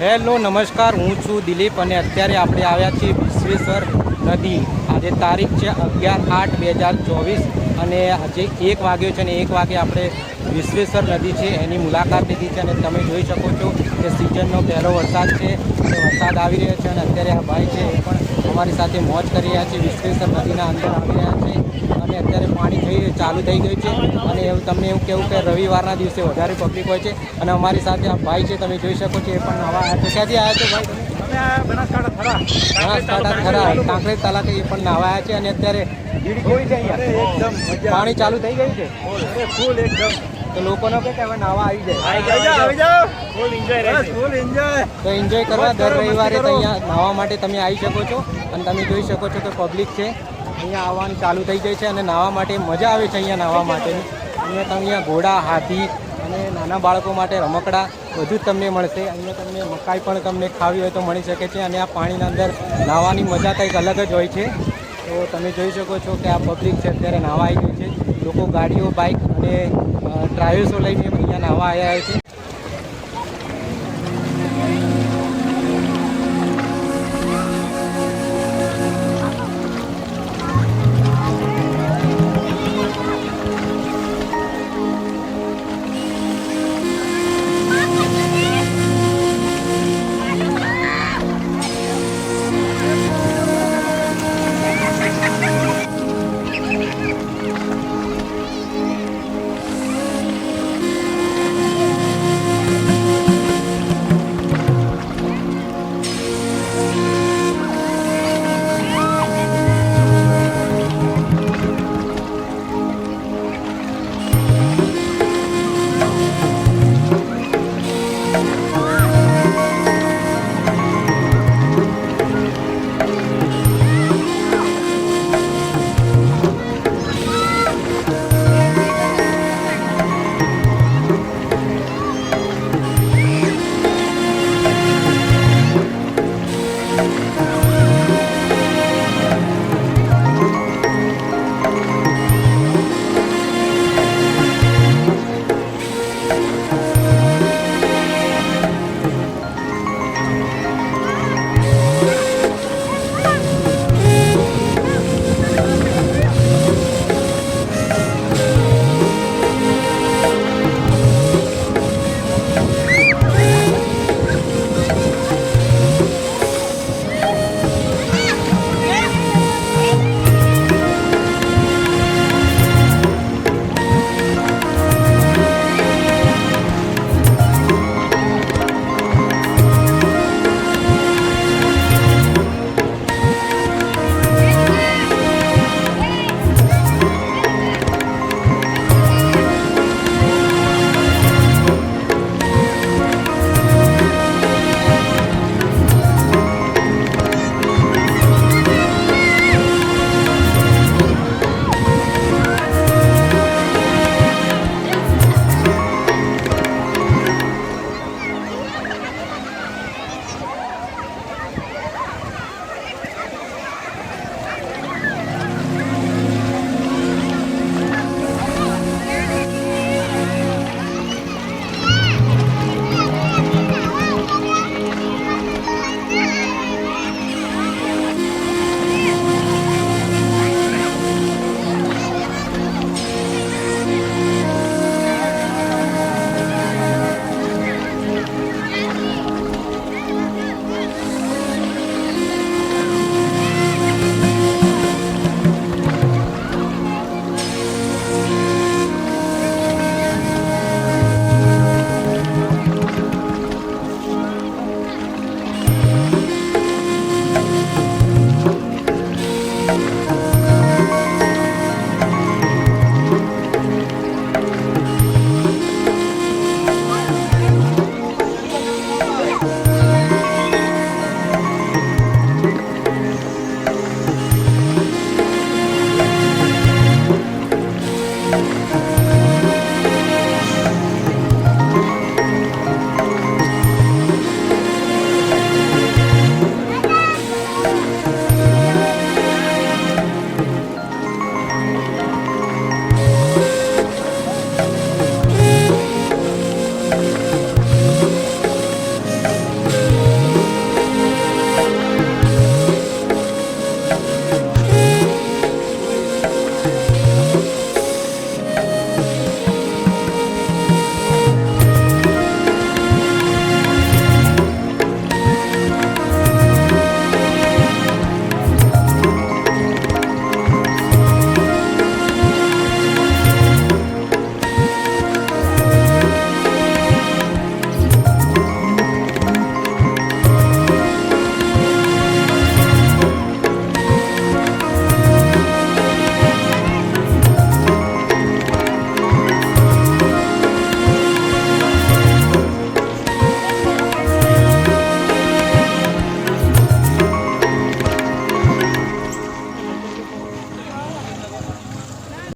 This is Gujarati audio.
હેલો નમસ્કાર, હું છું દિલીપ અને અત્યારે આપણે આવ્યા છીએ વિશ્વેશ્વર નદી. આજે તારીખ છે 11/8/2024 અને આજે 1 વાગ્યો છે અને 1 વાગે આપણે વિશ્વેશ્વર નદી છે એની મુલાકાત લીધી છે અને તમે જોઈ શકો છો કે સિઝનનો પહેલો વરસાદ છે. વરસાદ આવી રહ્યો છે અને અત્યારે આ ભાઈ છે એ પણ અમારી સાથે મોજ કરી રહ્યા છે. વિશ્વેશ્વર નદીના અંદર આવી રહ્યા છે અને અત્યારે પાણી ચાલુ થઈ ગયું છે અને તમને એવું કહેવું કે રવિવારના દિવસે વધારે પબ્લિક હોય છે. અને અમારી સાથે આ ભાઈ છે, તમે જોઈ શકો છો, એ પણ નવા આવ્યા છે. ક્યાંથી આવ્યા છો ભાઈ? બનાસકાંઠા ખરા કાંકરેજ તાલુકે એ પણ નાવા આવ્યા છે અને અત્યારે પાણી ચાલુ થઈ ગયું છે ફૂલ એકદમ. તો લોકોનો કે હવે નાવા આવી જાય તો એન્જોય કરવા દર રવિવારે તો અહીંયા નાવા માટે તમે આવી શકો છો. અને તમે જોઈ શકો છો કે પબ્લિક છે અહીંયા આવવાનું ચાલુ થઈ જાય છે અને નાવા માટે મજા આવે છે. અહીંયા નાવા માટેની અહીંયા ઘોડા, હાથી અને નાના બાળકો માટે રમકડા બધું જ તમને મળશે. અહીંયા તમને મકાઈ પણ તમને ખાવી હોય તો મળી શકે છે. અને આ પાણીના અંદર નાહવાની મજા કંઈક અલગ જ હોય છે. તો તમે જોઈ શકો છો કે આ પબ્લિક છે અત્યારે નાહવા આવી ગઈ છે. લોકો ગાડીઓ, બાઇક અને ટ્રાવેલ્સો લઈને અહીંયા નાહવા આવ્યા છે.